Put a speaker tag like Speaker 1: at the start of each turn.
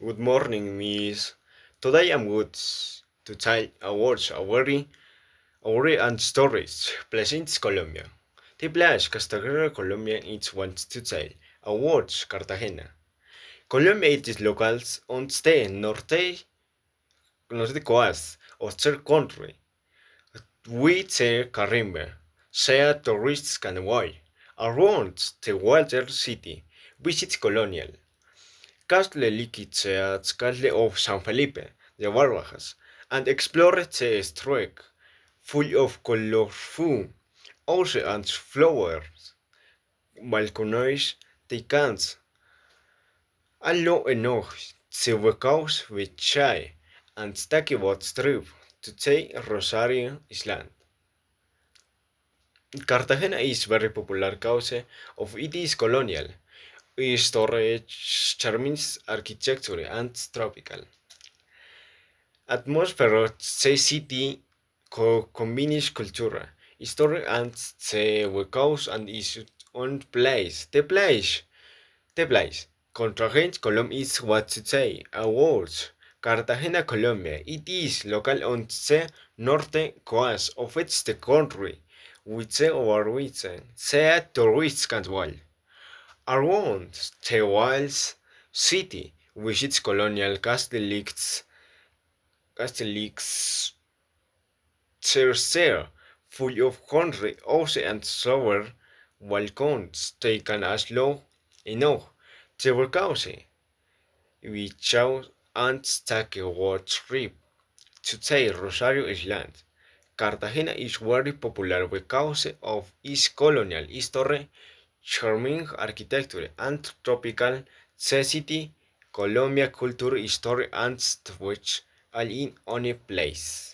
Speaker 1: Good morning, Miss. Today I'm good to tell awards, award and stories. Places Colombia. The place Cartagena, Colombia is wants to tell awards Cartagena. Colombia it is locals on the norte coast of their country. We the Carimbe, sea tourists can walk around the water city, visit colonial. Castle Liquids Castle of San Felipe de Barajas and explored the street full of colorful oceans and flowers. Balconies they can't allow enough to work out with chai and talk about trip to the Rosario Island. Cartagena is very popular cause of it is colonial, storage, charming architecture and tropical. Atmosphere the city combines culture, history and the workhouse and its own place. The place. Cartagena, Colombia is what to say. Awards. Cartagena, Colombia. It is local on the north coast of its the country, with the overwritten the tourist can well. Around the walls city, which its colonial castles there, full of country, ocean and sour balcons taken as low enough. They were cozy. We chose and take a road trip to the Rosario Island. Cartagena is very popular because of its colonial history, charming architecture, and tropical city, Colombia culture, history, and which all in one place.